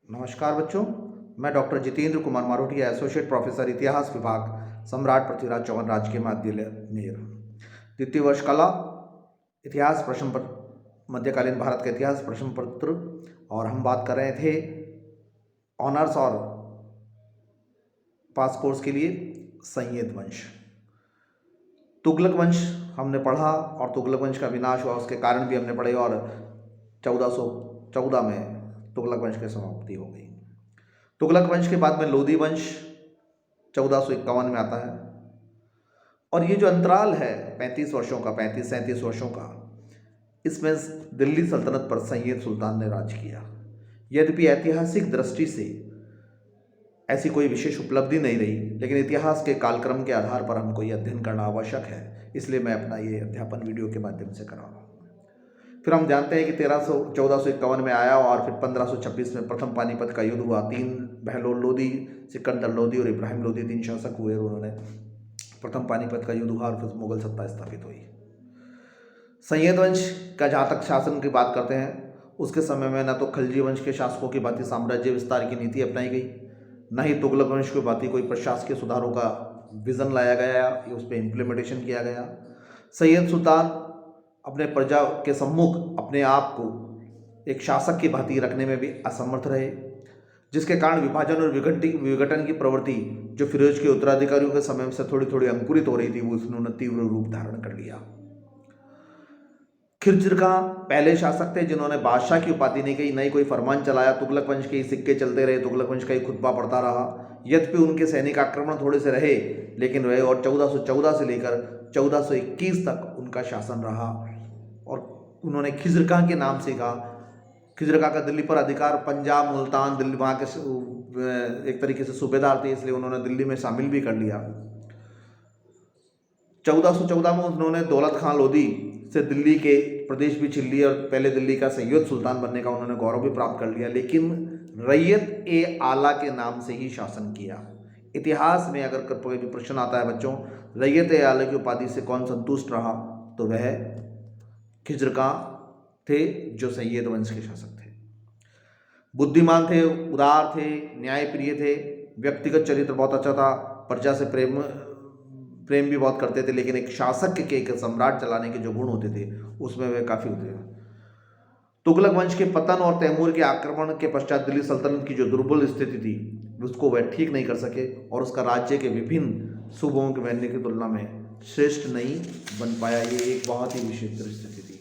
नमस्कार बच्चों, मैं doctor Jitendra Kumar Marotiya, associate professor इतिहास विभाग, सम्राट पृथ्वीराज चौहान राजकीय महाविद्यालय मेर। द्वितीय वर्ष कला इतिहास प्रश्न पत्र, मध्यकालीन भारत का इतिहास प्रश्न पत्र। और हम बात कर रहे थे ऑनर्स और पास कोर्स के लिए संयेद वंश। तुगलक वंश हमने पढ़ा और तुगलक वंश का विनाश हुआ, उसके कारण भी हमने पढ़े और 1414 में तुगलक वंश की समाप्ति हो गई। तुगलक वंश के बाद में लोधी वंश 1451 में आता है। और ये जो अंतराल है 35 वर्षों का, 35-37 वर्षों का, इसमें दिल्ली सल्तनत पर सैयद सुल्तान ने राज किया। यद्यपि ऐतिहासिक दृष्टि से ऐसी कोई विशेष उपलब्धि नहीं रही, लेकिन इतिहास के कालक्रम के आधार पर हमको ये अध्ययन करना आवश्यक है, इसलिए मैं अपना ये अध्यापन वीडियो के माध्यम से कर रहा हूँ। फिर हम जानते हैं कि 1451 में आया और फिर 1526 में प्रथम पानीपत का युद्ध हुआ। 3 बहलोल लोधी, सिकंदर लोधी और इब्राहिम लोधी 3 शासक हुए और उन्होंने प्रथम पानीपत का युद्ध हुआ और फिर मुगल सत्ता स्थापित हुई। सैयद वंश का जहाँ तक शासन की बात करते हैं, उसके समय में न तो खलजी वंश के शासकों की भांति साम्राज्य विस्तार की नीति अपनाई गई, न ही तुगलक वंश की भांति कोई प्रशासकीय सुधारों का विजन लाया गया या उस पर इम्प्लीमेंटेशन किया गया। सैयद सुल्तान अपने प्रजा के सम्मुख अपने आप को एक शासक की भांति रखने में भी असमर्थ रहे, जिसके कारण विभाजन और विघटन की प्रवृत्ति जो फिरोज के उत्तराधिकारियों के समय से थोड़ी थोड़ी अंकुरित हो रही थी, वो उसने तीव्र रूप धारण कर लिया। खिज्र खां पहले शासक थे जिन्होंने बादशाह की उपाधि नहीं कही, नहीं कोई फरमान चलाया। तुगलक वंश के ही सिक्के चलते रहे, तुगलक वंश का ही खुतबा पड़ता रहा। यद्यपि उनके सैनिक आक्रमण थोड़े से रहे, लेकिन रहे, और 1414 से लेकर 1421 तक उनका शासन रहा। और उन्होंने खिज्र खां के नाम से कहा। खिज्र खां का दिल्ली पर अधिकार, पंजाब, मुल्तान, दिल्ली वहाँ के एक तरीके से सूबेदार थे, इसलिए उन्होंने दिल्ली में शामिल भी कर लिया। 1414 में उन्होंने दौलत खां लोधी से दिल्ली के प्रदेश भी छीन लिए और पहले दिल्ली का सैयद सुल्तान बनने का उन्होंने गौरव भी प्राप्त कर लिया, लेकिन रैयत ए आला के नाम से ही शासन किया। इतिहास में अगर कोई भी प्रश्न आता है बच्चों, रैयत ए आला की उपाधि से कौन संतुष्ट रहा, तो वह खिज्र खां थे, जो सैयद वंश के शासक थे। बुद्धिमान थे, उदार थे, न्यायप्रिय थे, व्यक्तिगत चरित्र बहुत अच्छा था, प्रजा से प्रेम भी बहुत करते थे, लेकिन एक शासक के एक सम्राट चलाने के जो गुण होते थे उसमें वे काफ़ी होते थे। तुगलक वंश के पतन और तैमूर के आक्रमण के पश्चात दिल्ली सल्तनत की जो दुर्बल स्थिति थी उसको वह ठीक नहीं कर सके और उसका राज्य के विभिन्न सूबों के बनने की तुलना में श्रेष्ठ नहीं बन पाया। ये एक बहुत ही विचित्र स्थिति थी।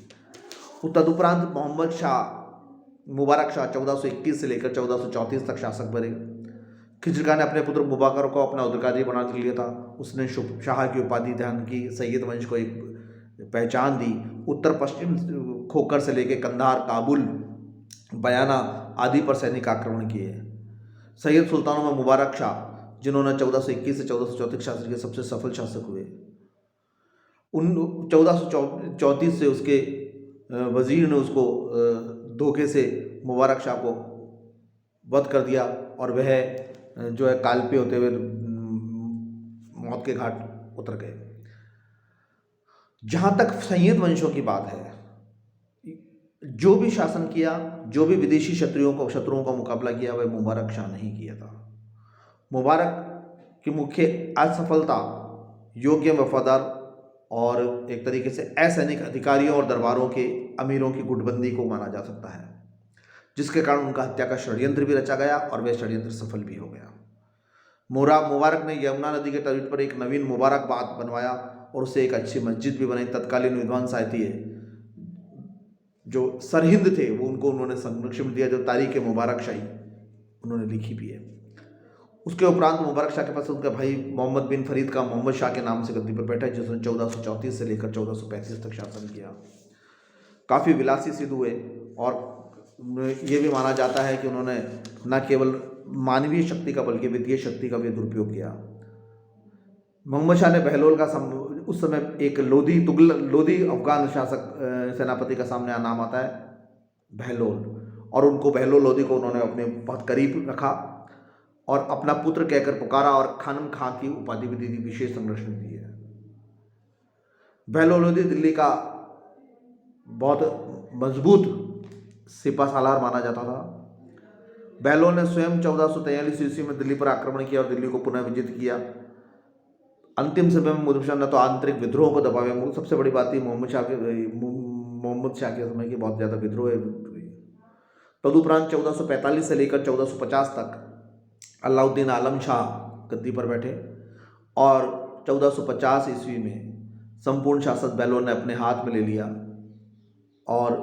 तदुपरांत मोहम्मद शाह मुबारक शाह 1421 से लेकर 1434 तक शासक बने। खिज्र खां ने अपने पुत्र मुबारक को अपना उत्तराधिकारी बना लिया था। उसने शाह की उपाधि ध्यान की, सैयद वंश को एक पहचान दी। उत्तर पश्चिम खोखर से लेकर कंधार, काबुल, बयाना आदि पर सैनिक आक्रमण किए। सैयद सुल्तानों में मुबारक शाह, जिन्होंने 1421 से 1434 शासन के सबसे सफल शासक हुए। 1434 से उसके वजीर ने उसको धोखे से मुबारक शाह को वध कर दिया और वह जो है काल पे होते हुए मौत के घाट उतर गए। जहाँ तक सैयद वंशों की बात है, जो भी शासन किया, जो भी विदेशी शत्रुओं का मुकाबला किया, वह मुबारक शाह नहीं किया था। मुबारक की मुख्य असफलता योग्य, वफादार और एक तरीके से असैनिक अधिकारियों और दरबारों के अमीरों की गुटबंदी को माना जा सकता है, जिसके कारण उनका हत्या का षड्यंत्र भी रचा गया और वह षड्यंत्र सफल भी हो गया। मुबारक ने यमुना नदी के तट पर एक नवीन मुबारकबाद बनवाया और उससे एक अच्छी मस्जिद भी बनाई। तत्कालीन विद्वान साहित्य जो सरहिंद थे वो उन्होंने संरक्षण दिया, जो तारीख मुबारक शाही उन्होंने लिखी भी है। उसके उपरांत मुबारक शाह के पास उनका भाई मोहम्मद बिन फरीद का मोहम्मद शाह के नाम से गद्दी पर बैठा, जिसने 1434 से लेकर 1435 तक शासन किया। काफ़ी विलासी सिद्ध हुए और ये भी माना जाता है कि उन्होंने न केवल मानवीय शक्ति का बल्कि वित्तीय शक्ति का भी दुरुपयोग किया। मोहम्मद शाह ने बहलोल का उस समय एक लोधी अफगान शासक सेनापति का सामने नाम आता है बहलोल, और उनको बहलोल लोधी को उन्होंने अपने बहुत करीब रखा और अपना पुत्र कहकर पुकारा और खानम खां की उपाधि भी दी, विशेष संरक्षण दी है। बहलोल लोधी दिल्ली का बहुत मजबूत सिपा सालार माना जाता था। बैलों ने स्वयं 1443 ईस्वी में दिल्ली पर आक्रमण किया और दिल्ली को पुनः विजित किया। अंतिम समय में मुहम्मद शाह ने तो आंतरिक विद्रोह को दबाया। सबसे बड़ी बात ही मोहम्मद शाह के समय की बहुत ज़्यादा विद्रोह हुई। तदुपरांत 1445 से लेकर 1450 तक अलाउद्दीन आलम शाह गद्दी पर बैठे और 1450 ईस्वी में संपूर्ण शासन बैलों ने अपने हाथ में ले लिया और